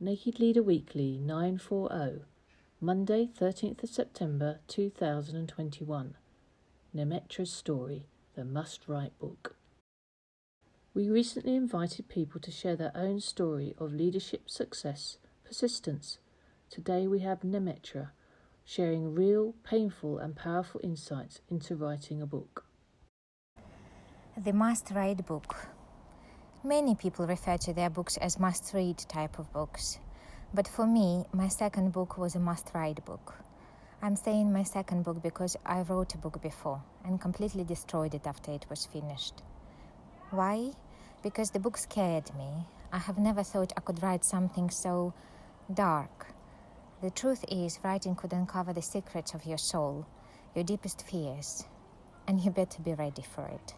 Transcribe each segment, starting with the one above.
Naked Leader Weekly 940, Monday 13th of September 2021. Nemetra's story, the must-write book. We recently invited people to share their own story of leadership success, persistence. Today we have Nemetra, sharing real, painful and powerful insights into writing a book. The must-read book. Many people refer to their books as must-read type of books. But for me, my second book was a must-read book. I'm saying my second book because I wrote a book before and completely destroyed it after it was finished. Why? Because the book scared me. I have never thought I could write something so dark. The truth is, writing could uncover the secrets of your soul, your deepest fears, and you better be ready for it.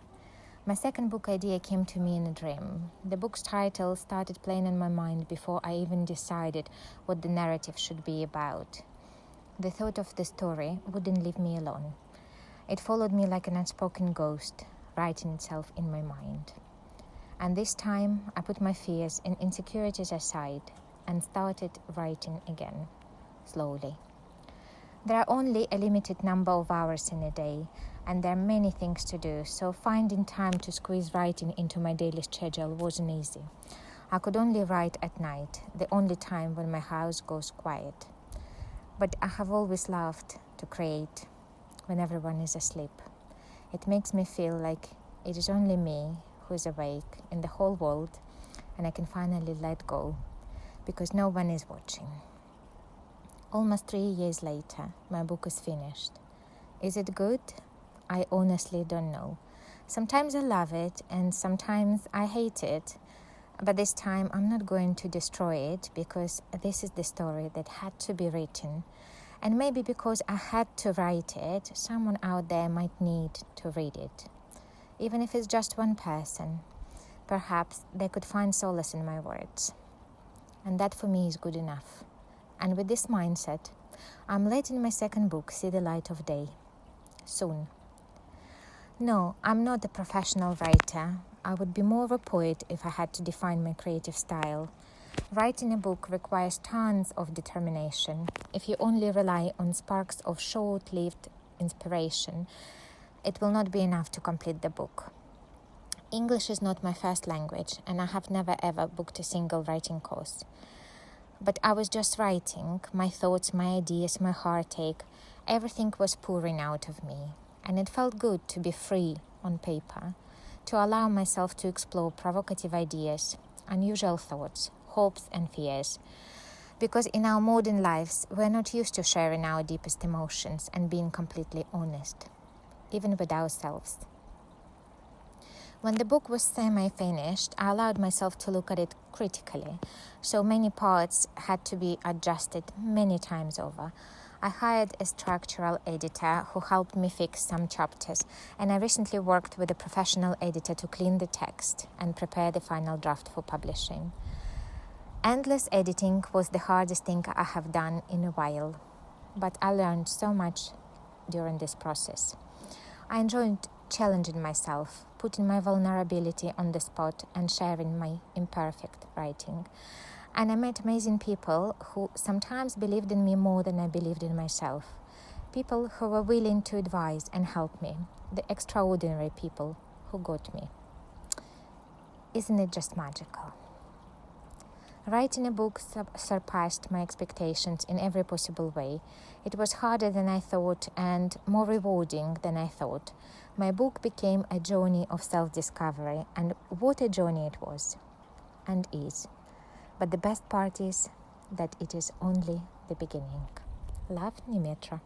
My second book idea came to me in a dream. The book's title started playing in my mind before I even decided what the narrative should be about. The thought of the story wouldn't leave me alone. It followed me like an unspoken ghost, writing itself in my mind. And this time, I put my fears and insecurities aside and started writing again, slowly. There are only a limited number of hours in a day, and there are many things to do, so finding time to squeeze writing into my daily schedule wasn't easy. I could only write at night, the only time when my house goes quiet. But I have always loved to create when everyone is asleep. It makes me feel like it is only me who is awake in the whole world, and I can finally let go because no one is watching. Almost 3 years later, my book is finished. Is it good? I honestly don't know. Sometimes I love it and sometimes I hate it. But this time I'm not going to destroy it because this is the story that had to be written. And maybe because I had to write it, someone out there might need to read it. Even if it's just one person, perhaps they could find solace in my words. And that for me is good enough. And with this mindset, I'm letting my second book see the light of day. Soon. No, I'm not a professional writer. I would be more of a poet if I had to define my creative style. Writing a book requires tons of determination. If you only rely on sparks of short-lived inspiration, it will not be enough to complete the book. English is not my first language, and I have never ever booked a single writing course. But I was just writing, my thoughts, my ideas, my heartache, everything was pouring out of me. And it felt good to be free on paper, to allow myself to explore provocative ideas, unusual thoughts, hopes and fears. Because in our modern lives, we're not used to sharing our deepest emotions and being completely honest, even with ourselves. When the book was semi-finished, I allowed myself to look at it critically. So many parts had to be adjusted many times over. I hired a structural editor who helped me fix some chapters, and I recently worked with a professional editor to clean the text and prepare the final draft for publishing. Endless editing was the hardest thing I have done in a while, but I learned so much during this process. I enjoyed challenging myself, putting my vulnerability on the spot and sharing my imperfect writing. And I met amazing people who sometimes believed in me more than I believed in myself. People who were willing to advise and help me. The extraordinary people who got me. Isn't it just magical? Writing a book surpassed my expectations in every possible way. It was harder than I thought and more rewarding than I thought. My book became a journey of self-discovery, and what a journey it was and is. But the best part is that it is only the beginning. Love, Nemetra.